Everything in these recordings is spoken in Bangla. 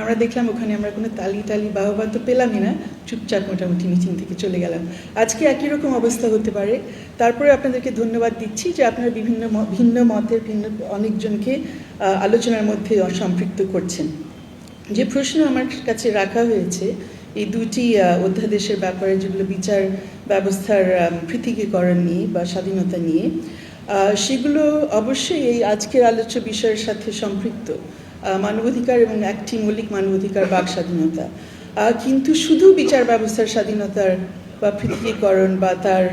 আমরা দেখলাম ওখানে আমরা কোনো তালি বাহবা তো পেলামই না, চুপচাপ মোটামুটি মিটিং থেকে চলে গেলাম। আজকে একই রকম অবস্থা হতে পারে। তারপরে আপনাদেরকে ধন্যবাদ দিচ্ছি যে আপনারা ভিন্ন মতের অনেকজনকে আলোচনার মধ্যে সম্পৃক্ত করছেন। যে প্রশ্ন আমার কাছে রাখা হয়েছে এই দুটি অধ্যাদেশের ব্যাপারে, যেগুলো বিচার ব্যবস্থার পৃথকীকরণ নিয়ে বা স্বাধীনতা নিয়ে, সেগুলো অবশ্যই এই আজকের আলোচ্য বিষয়ের সাথে সম্পৃক্ত। মানবাধিকার এবং একটি মৌলিক মানবাধিকার বাক স্বাধীনতা, কিন্তু শুধু বিচার ব্যবস্থার স্বাধীনতার বা পৃথকীকরণ বা তার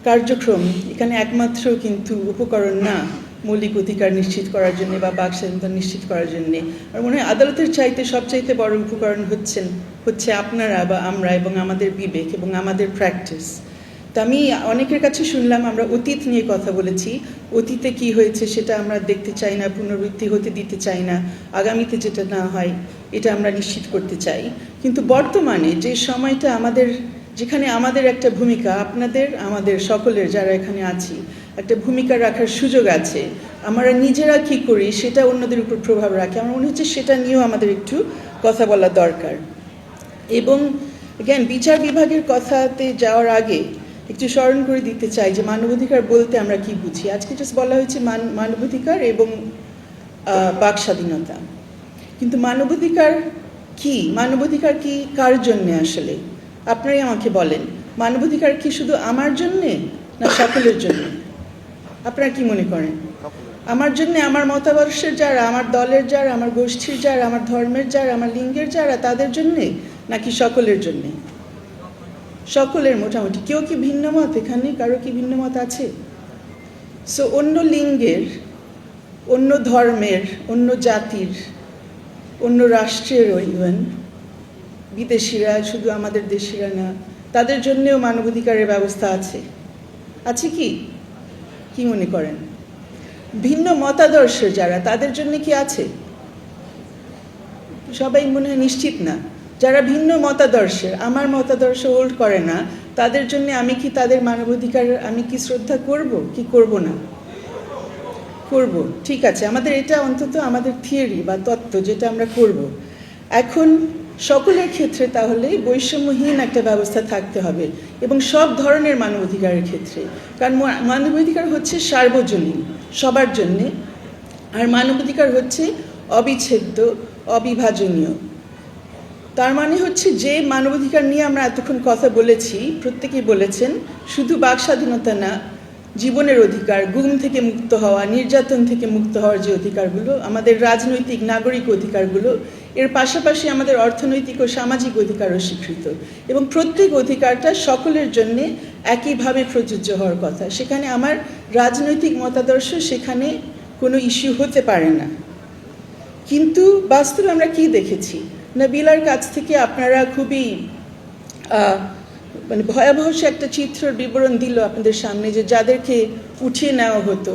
কার্যক্রম এখানে একমাত্র কিন্তু উপকরণ না মৌলিক অধিকার নিশ্চিত করার জন্য বা বাক স্বাধীনতা নিশ্চিত করার জন্যে। আর মনে হয় আদালতের চাইতে সবচাইতে বড় উপকরণ হচ্ছে আপনারা বা আমরা এবং আমাদের বিবেক এবং আমাদের প্র্যাকটিস। তা আমি অনেকের কাছে শুনলাম আমরা অতীত নিয়ে কথা বলেছি, অতীতে কি হয়েছে সেটা আমরা দেখতে চাই না, পুনরাবৃত্তি হতে দিতে চাই না, আগামীতে যেটা না হয় এটা আমরা নিশ্চিত করতে চাই। কিন্তু বর্তমানে যে সময়টা যেখানে আমাদের একটা ভূমিকা, আপনাদের আমাদের সকলের যারা এখানে আছি একটা ভূমিকা রাখার সুযোগ আছে, আমরা নিজেরা কি করি সেটা অন্যদের উপর প্রভাব রাখে, আমার মনে হচ্ছে সেটা নিয়েও আমাদের একটু কথা বলা দরকার। এবং বিচার বিভাগের কথাতে যাওয়ার আগে একটু স্মরণ করে দিতে চাই যে মানবাধিকার বলতে আমরা কি বুঝি। আজকে জাস্ট বলা হয়েছে মানবাধিকার এবং বাক স্বাধীনতা, কিন্তু মানবাধিকার কি কার জন্যে আসলে? আপনারাই আমাকে বলেন, মানবাধিকার কি শুধু আমার জন্যে না সকলের জন্য? আপনারা কি মনে করেন? আমার জন্যে, আমার মতাদর্শের যারা, আমার দলের যারা, আমার গোষ্ঠীর যারা, আমার ধর্মের যারা, আমার লিঙ্গের যারা, তাদের জন্যে নাকি সকলের জন্যে? সকলের মোটামুটি। কেউ কি ভিন্ন মত? এখানে কারো কি ভিন্ন মত আছে? সো অন্য লিঙ্গের, অন্য ধর্মের, অন্য জাতির, অন্য রাষ্ট্রেরও, ইভেন বিদেশিরা, শুধু আমাদের দেশিরা না, তাদের জন্যেও মানবাধিকারের ব্যবস্থা আছে কি মনে করেন? ভিন্ন মতাদর্শের যারা, তাদের জন্য কি আছে? সবাই মনে হয় নিশ্চিত না। যারা ভিন্ন মতাদর্শের, আমার মতাদর্শ হোল্ড করে না, তাদের জন্য আমি কি তাদের মানবাধিকার আমি কি শ্রদ্ধা করব কি করব না? করব। ঠিক আছে, আমাদের এটা অন্তত আমাদের থিওরি বা তত্ত্ব যেটা আমরা করব। এখন সকলের ক্ষেত্রে তাহলে বৈষম্যহীন একটা ব্যবস্থা থাকতে হবে এবং সব ধরনের মানবাধিকারের ক্ষেত্রে, কারণ মানবাধিকার হচ্ছে সার্বজনীন, সবার জন্যে, আর মানবাধিকার হচ্ছে অবিচ্ছেদ্য, অবিভাজনীয়। তার মানে হচ্ছে যে মানবাধিকার নিয়ে আমরা এতক্ষণ কথা বলেছি, প্রত্যেকেই বলেছেন, শুধু বাক স্বাধীনতা না, জীবনের অধিকার, গুম থেকে মুক্ত হওয়া, নির্যাতন থেকে মুক্ত হওয়ার যে অধিকারগুলো, আমাদের রাজনৈতিক নাগরিক অধিকারগুলো, এর পাশাপাশি আমাদের অর্থনৈতিক ও সামাজিক অধিকারও স্বীকৃত, এবং প্রত্যেক অধিকারটা সকলের জন্য একইভাবে প্রযোজ্য হওয়ার কথা। সেখানে আমার রাজনৈতিক মতাদর্শ সেখানে কোনো ইস্যু হতে পারে না। কিন্তু বাস্তবে আমরা কি দেখেছি? নাবিলার কাছ থেকে আপনারা খুবই ভয়াবহ একটা চিত্রের বিবরণ দিল আপনাদের সামনে, যে যাদেরকে উঠিয়ে নেওয়া হতো,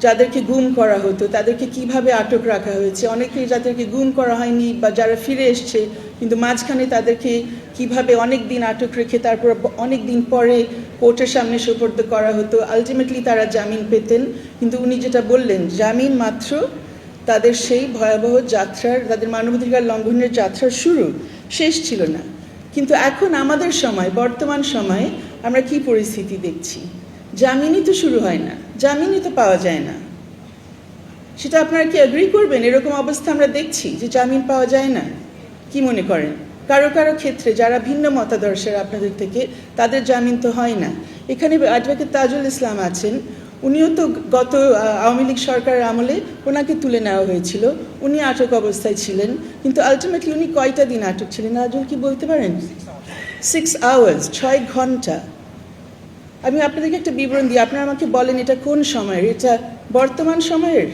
যাদেরকে গুম করা হতো, তাদেরকে কিভাবে আটক রাখা হয়েছে, অনেকেই যাদেরকে গুম করা হয়নি বা যারা ফিরে এসছে, কিন্তু মাঝখানে তাদেরকে কিভাবে অনেক দিন আটক রেখে তারপর অনেক দিন পরে কোর্টের সামনে সোপর্দ করা হতো। আলটিমেটলি তারা জামিন পেতেন, কিন্তু উনি যেটা বললেন, জামিন মাত্র তাদের সেই ভয়াবহ যাত্রার, তাদের মানবাধিকার লঙ্ঘনের যাত্রার শুরু, শেষ ছিল না। কিন্তু এখন আমাদের সময়, বর্তমান সময়ে আমরা কি পরিস্থিতি দেখছি? জামিনই তো শুরু হয় না, জামিনই তো পাওয়া যায় না। সেটা আপনারা কি এগ্রি করবেন? এরকম অবস্থা আমরা দেখছি যে জামিন পাওয়া যায় না। কি মনে করেন? কারো ক্ষেত্রে যারা ভিন্ন মতাদর্শের আপনাদের থেকে, তাদের জামিন তো হয় না। এখানে অ্যাডভোকেট তাজুল ইসলাম আছেন, উনিও তো গত আওয়ামী লীগ সরকারের আমলে ওনাকে তুলে নেওয়া হয়েছিল, উনি আটক অবস্থায় ছিলেন, কিন্তু আলটিমেটলি উনি কয়টা দিন আটক ছিলেন আজল কি বলতে পারেন? 6 আওয়ার্স, 6 ঘন্টা। আমি আপনাদেরকে একটা বিবরণ দিই, আপনারা আমাকে বলেন এটা কোন সময়ের? এটা বর্তমান সময়ের,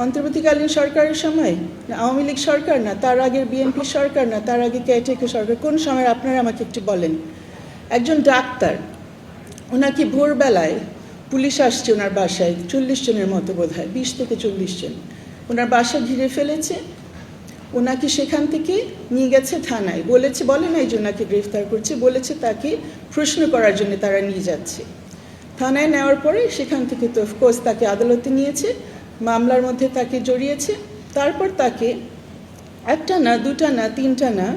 অন্তর্বর্তীকালীন সরকারের সময়, না আওয়ামী লীগ সরকার, না তার আগের বিএনপি সরকার, না তার আগে কেয়ারটেকার সরকার? কোন সময়ের আপনারা আমাকে একটু বলেন। একজন ডাক্তার, ওনাকে ভোরবেলায় পুলিশ আসছে ওনার বাসায়, 40 জনের মতো বোধ হয়, 20 থেকে 40 জন ওনার বাসা ঘিরে ফেলেছে। ওনাকে সেখান থেকে নিয়ে গেছে থানায়, বলে নাই যে ওনাকে গ্রেফতার করছে, বলেছে তাকে প্রশ্ন করার জন্য তারা নিয়ে যাচ্ছে। থানায় নেওয়ার পরে সেখান থেকে তো অফকোর্স তাকে আদালতে নিয়েছে, মামলার মধ্যে তাকে জড়িয়েছে, তারপর তাকে একটা না, দুটা না, তিনটা না,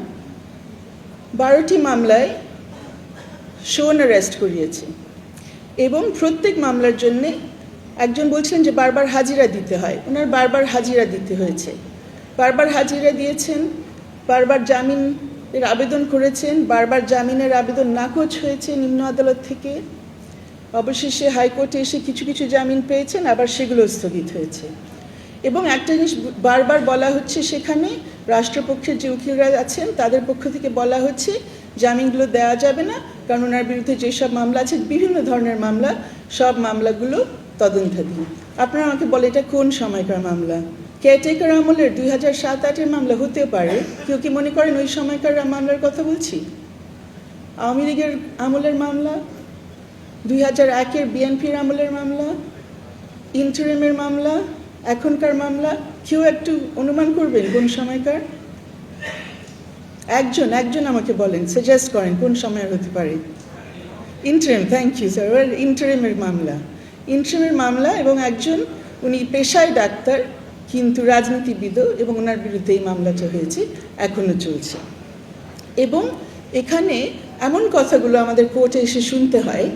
12টি মামলায় শোন অ্যারেস্ট করিয়েছে এবং প্রত্যেক মামলার জন্যে একজন বলছিলেন যে বারবার হাজিরা দিতে হয়, ওনার বারবার হাজিরা দিতে হয়েছে, বারবার হাজিরা দিয়েছেন, বারবার জামিনের আবেদন করেছেন, বারবার জামিনের আবেদন নাকচ হয়েছে নিম্ন আদালত থেকে, অবশেষে হাইকোর্টে এসে কিছু কিছু জামিন পেয়েছেন, আবার সেগুলো স্থগিত হয়েছে। এবং একটা জিনিস বারবার বলা হচ্ছে, সেখানে রাষ্ট্রপক্ষের যে উকিলরা আছেন তাদের পক্ষ থেকে বলা হচ্ছে জামিনগুলো দেওয়া যাবে না, কারণ ওনার বিরুদ্ধে যেসব মামলা আছে, বিভিন্ন ধরনের মামলা, সব মামলাগুলো তদন্তাধীন। আপনারা আমাকে বলে এটা কোন সময়কার মামলা? কেয়ারটেকার আমলের 2007-08-এর মামলা হতে পারে, কেউ কি মনে করেন ওই সময়কার মামলার কথা বলছি? আওয়ামী লীগের আমলের মামলা, 2001-এর বিএনপির আমলের মামলা, ইন্টারিমের মামলা, এখনকার মামলা, কেউ একটু অনুমান করবেন কোন সময়কার? একজন আমাকে বলেন, সাজেস্ট করেন কোন সময়ের হতে পারে। ইন্টারিম, থ্যাংক ইউ স্যার, ইন্টারিমের মামলা এবং একজন, উনি পেশায় ডাক্তার কিন্তু রাজনীতিবিদও, এবং ওনার বিরুদ্ধে এই মামলাটা হয়েছে, এখনও চলছে। এবং এখানে এমন কথাগুলো আমাদের কোর্টে এসে শুনতে হয়,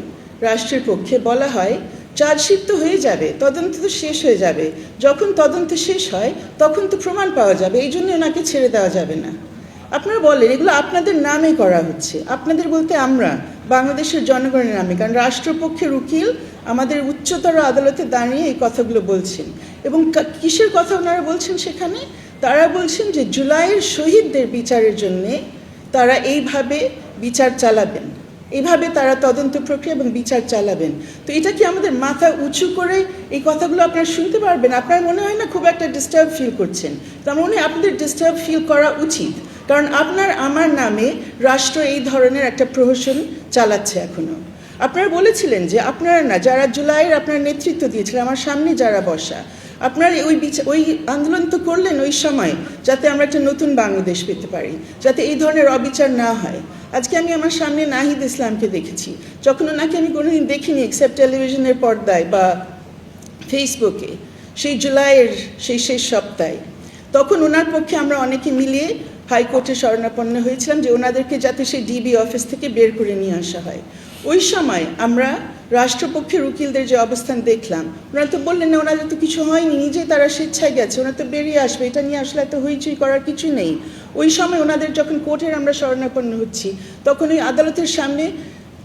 রাষ্ট্রের পক্ষে বলা হয় চার্জশিট তো হয়ে যাবে, তদন্ত তো শেষ হয়ে যাবে, যখন তদন্ত শেষ হয় তখন তো প্রমাণ পাওয়া যাবে, এই জন্য ওনাকে ছেড়ে দেওয়া যাবে না। আপনারা বলেন এগুলো আপনাদের নামে করা হচ্ছে, আপনাদের বলতে আমরা বাংলাদেশের জনগণের নামে, কারণ রাষ্ট্রপক্ষের উকিল আমাদের উচ্চতর আদালতে দাঁড়িয়ে এই কথাগুলো বলছেন। এবং কিসের কথা ওনারা বলছেন সেখানে? তারা বলছেন যে জুলাইয়ের শহীদদের বিচারের জন্যে তারা এইভাবে বিচার চালাবেন, এইভাবে তারা তদন্ত প্রক্রিয়া এবং বিচার চালাবেন। তো এটা কি আমাদের মাথা উঁচু করে এই কথাগুলো আপনারা শুনতে পারবেন? আপনার মনে হয় না খুব একটা ডিস্টার্ব ফিল করছেন? তার মনে হয় আপনাদের ডিস্টার্ব ফিল করা উচিত, কারণ আপনার আমার নামে রাষ্ট্র এই ধরনের একটা প্রহসন চালাচ্ছে এখনও। আপনারা বলেছিলেন যে আপনারা না, যারা জুলাইয়ের আপনার নেতৃত্ব দিয়েছিলেন, আমার সামনে যারা বসা, আপনারা ওই আন্দোলন তো করলেন ওই সময়, যাতে আমরা একটা নতুন বাংলাদেশ পেতে পারি, যাতে এই ধরনের অবিচার না হয়। আজকে আমি আমার সামনে নাহিদ ইসলামকে দেখেছি, যখন ওনাকে আমি কোনোদিন দেখিনি এক্সেপ্ট টেলিভিশনের পর্দায় বা ফেসবুকে, সেই জুলাইয়ের সেই শেষ সপ্তাহে, তখন ওনার পক্ষে আমরা অনেকে মিলিয়ে হাইকোর্টে শরণাপন্ন হয়েছিলাম যে ওনাদেরকে যাতে সেই ডিবি অফিস থেকে বের করে নিয়ে আসা হয়। ওই সময় আমরা রাষ্ট্রপক্ষের উকিলদের যে অবস্থান দেখলাম, ওনারা তো বললেন না, ওনাদের তো কিছু হয়নি, নিজেই তারা স্বেচ্ছায় গেছে, ওনারা তো বেরিয়ে আসবে, এটা নিয়ে আসলে এত হইচই করার কিছু নেই। ওই সময় ওনাদের যখন কোর্টের আমরা শরণাপন্ন হচ্ছি, তখন ওই আদালতের সামনে,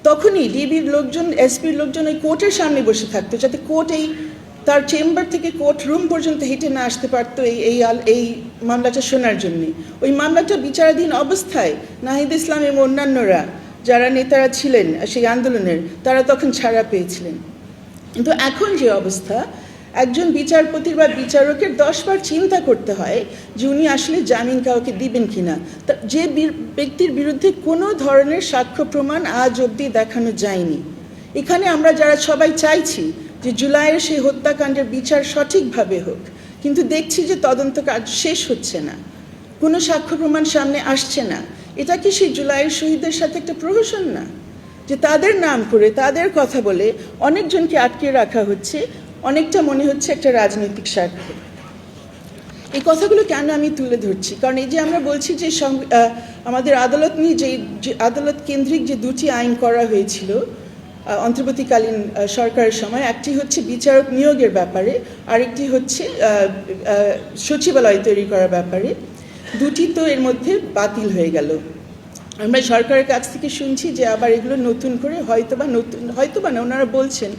তখনই ডিবির লোকজন, এসপির লোকজন ওই কোর্টের সামনে বসে থাকতো, যাতে কোর্ট তার চেম্বার থেকে কোর্ট রুম পর্যন্ত হেঁটে না আসতে পারতো এই মামলাটা শোনার জন্যে। ওই মামলাটা বিচারাধীন অবস্থায় নাহিদ ইসলাম এবং অন্যান্যরা যারা নেতারা ছিলেন সেই আন্দোলনের, তারা তখন ছাড়া পেয়েছিলেন। কিন্তু এখন যে অবস্থা, একজন বিচারপতির বা বিচারকের 10 বার চিন্তা করতে হয় যে উনি আসলে জামিন কাউকে দিবেন কিনা, যে ব্যক্তির বিরুদ্ধে কোনো ধরনের সাক্ষ্য প্রমাণ আজ অবধি দেখানো যায়নি। এখানে আমরা যারা সবাই চাইছি যে জুলাইয়ের সেই হত্যাকাণ্ডের বিচার সঠিকভাবে হোক, কিন্তু দেখছি যে তদন্ত কাজ শেষ হচ্ছে না, কোনো সাক্ষ্য প্রমাণ সামনে আসছে না। এটা কি সেই জুলাইয়ের শহীদদের সাথে একটা প্রহসন না, যে তাদের নাম করে, তাদের কথা বলে অনেকজনকে আটকে রাখা হচ্ছে? অনেকটা মনে হচ্ছে একটা রাজনৈতিক স্বার্থ। এই কথাগুলো কেন আমি তুলে ধরছি? কারণ এই যে আমরা বলছি যে আমাদের আদালত নিয়ে যে আদালত কেন্দ্রিক যে 2টি আইন করা হয়েছিল অন্তর্বর্তীকালীন সরকারের সময়, একটি হচ্ছে বিচারক নিয়োগের ব্যাপারে, আরেকটি হচ্ছে সচিবালয় তৈরি করার ব্যাপারে, দুটি তো এর মধ্যে বাতিল হয়ে গেল। আমরা সরকারের কাছ থেকে শুনছি যে আবার এগুলো নতুন করে হয়তোবা না, ওনারা বলছেন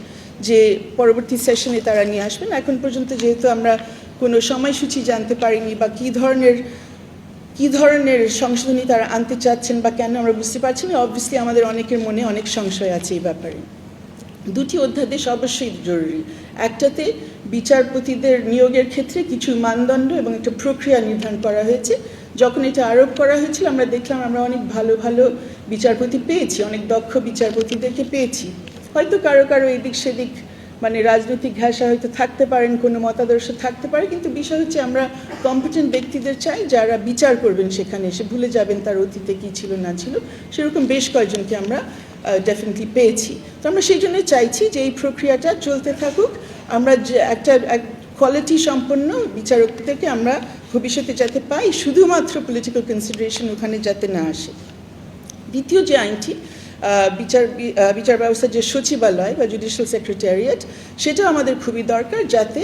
যে পরবর্তী সেশনে তারা নিয়ে আসবেন। এখন পর্যন্ত যেহেতু আমরা কোনো সময়সূচি জানতে পারিনি বা কী ধরনের সংশোধনী তারা আনতে চাচ্ছেন বা কেন আমরা বুঝতে পারছি না, অবভিয়াসলি আমাদের অনেকের মনে অনেক সংশয় আছে এই ব্যাপারে। 2টি অধ্যাদেশ অবশ্যই জরুরি। একটাতে বিচারপতিদের নিয়োগের ক্ষেত্রে কিছু মানদণ্ড এবং একটা প্রক্রিয়া নির্ধারণ করা হয়েছে। যখন এটা আরোপ করা হয়েছিল আমরা দেখলাম আমরা অনেক ভালো ভালো বিচারপতি পেয়েছি, অনেক দক্ষ বিচারপতিদেরকে পেয়েছি। হয়তো কারো কারো এদিক সেদিক মানে রাজনৈতিক ঘেঁষা হয়তো থাকতে পারেন, কোনো মতাদর্শ থাকতে পারে, কিন্তু বিষয় হচ্ছে আমরা কম্পিটেন্ট ব্যক্তিদের চাই যারা বিচার করবেন সেখানে এসে, ভুলে যাবেন তার অতীতে কী ছিল না ছিল। সেরকম বেশ কয়েকজনকে আমরা ডেফিনেটলি পেয়েছি। তো আমরা সেই জন্য চাইছি যে এই প্রক্রিয়াটা চলতে থাকুক, আমরা যে একটা কোয়ালিটি সম্পন্ন বিচারকদেরকে আমরা ভবিষ্যতে যাতে পাই, শুধুমাত্র পলিটিক্যাল কনসিডারেশন ওখানে যাতে না আসে। দ্বিতীয় যে আইনটি বিচার ব্যবস্থার যে সচিবালয় বা জুডিশিয়াল সেক্রেটারিয়েট, সেটা আমাদের খুবই দরকার, যাতে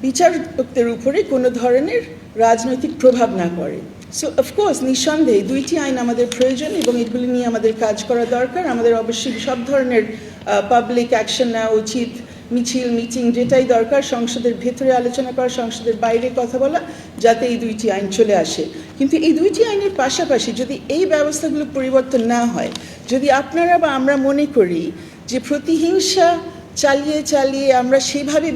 বিচারকদের উপরে কোনো ধরনের রাজনৈতিক প্রভাব না পড়ে। সো অফকোর্স নিঃসন্দেহে দুইটি আইন আমাদের প্রয়োজন এবং এগুলি নিয়ে আমাদের কাজ করা দরকার। আমাদের অবশ্যই সব ধরনের পাবলিক অ্যাকশন নেওয়া উচিত, মিছিল মিটিং যেটাই দরকার, সংসদের ভেতরে আলোচনা করা, সংসদের বাইরে কথা বলা, যাতে এই দুইটি আইন চলে আসে। কিন্তু এই দুইটি আইনের পাশাপাশি যদি এই ব্যবস্থাগুলো পরিবর্তন না হয়, যদি আপনারা বা আমরা মনে করি যে প্রতিহিংসা চালিয়ে আমরা সেইভাবে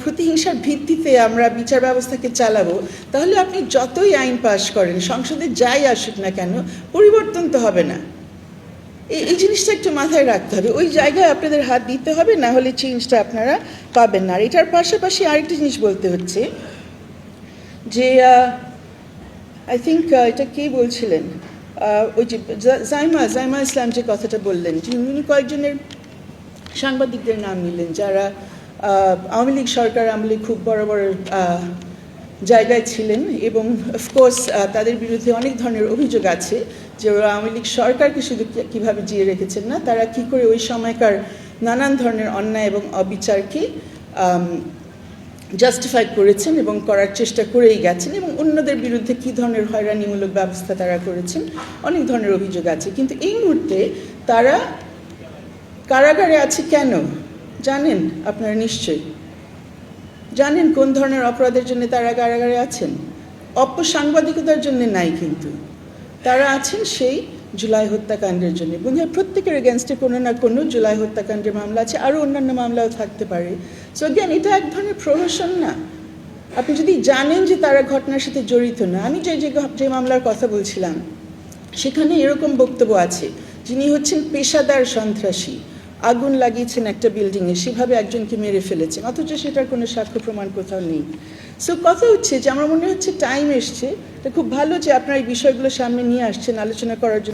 প্রতিহিংসার ভিত্তিতে আমরা বিচার ব্যবস্থাকে চালাবো, তাহলে আপনি যতই আইন পাশ করেন, সংসদে যাই আসুক না কেন, পরিবর্তন তো হবে না। এই জিনিসটা একটু মাথায় রাখতে হবে। ওই জায়গায় আপনাদের হাত দিতে হবে, না হলে চেঞ্জটা আপনারা পাবেন না। আর এটার পাশাপাশি আরেকটা জিনিস বলতে হচ্ছে যে আই থিঙ্ক এটা কে বলছিলেন, ওই যে জাইমা ইসলাম যে কথাটা বললেন, উনি কয়েকজনের সাংবাদিকদের নাম নিলেন যারা আওয়ামী লীগ সরকার আমলে খুব বড় বড় জায়গায় ছিলেন এবং অফকোর্স তাদের বিরুদ্ধে অনেক ধরনের অভিযোগ আছে যে ওরা আওয়ামী লীগ সরকারকে শুধু কীভাবে জিয়ে রেখেছেন না, তারা কি করে ওই সময়কার নানান ধরনের অন্যায় এবং অবিচারকে জাস্টিফাই করেছেন এবং করার চেষ্টা করেই গেছেন, এবং অন্যদের বিরুদ্ধে কী ধরনের হয়রানিমূলক ব্যবস্থা তারা করেছেন, অনেক ধরনের অভিযোগ আছে। কিন্তু এই মুহূর্তে তারা কারাগারে আছে কেন জানেন? আপনারা নিশ্চয়ই জানেন কোন ধরনের অপরাধের জন্য তারা কারাগারে আছেন। অপসাংবাদিকতার জন্য নাই, কিন্তু তারা আছেন সেই জুলাই হত্যাকাণ্ডের জন্য। বোধহয় প্রত্যেকের এগেনস্টে কোনো না কোনো জুলাই হত্যাকাণ্ডের মামলা আছে, আরও অন্যান্য মামলাও থাকতে পারে। সো অ্যাগেন এটা এক ধরনের প্রহসন না। আপনি যদি জানেন যে তারা ঘটনার সাথে জড়িত না, আমি যে মামলার কথা বলছিলাম সেখানে এরকম বক্তব্য আছে, যিনি হচ্ছেন পেশাদার সন্ত্রাসী, আগুন লাগিয়েছেন একটা বিল্ডিংয়ে, সেভাবে একজনকে মেরে ফেলেছেন, অথচ সেটার কোনো সাক্ষ্য প্রমাণ কোথাও নেই। সো কথা হচ্ছে যে আমার মনে হচ্ছে টাইম এসছে, এটা খুব ভালো যে আপনারা এই বিষয়গুলো সামনে নিয়ে আসছেন আলোচনা করার জন্য।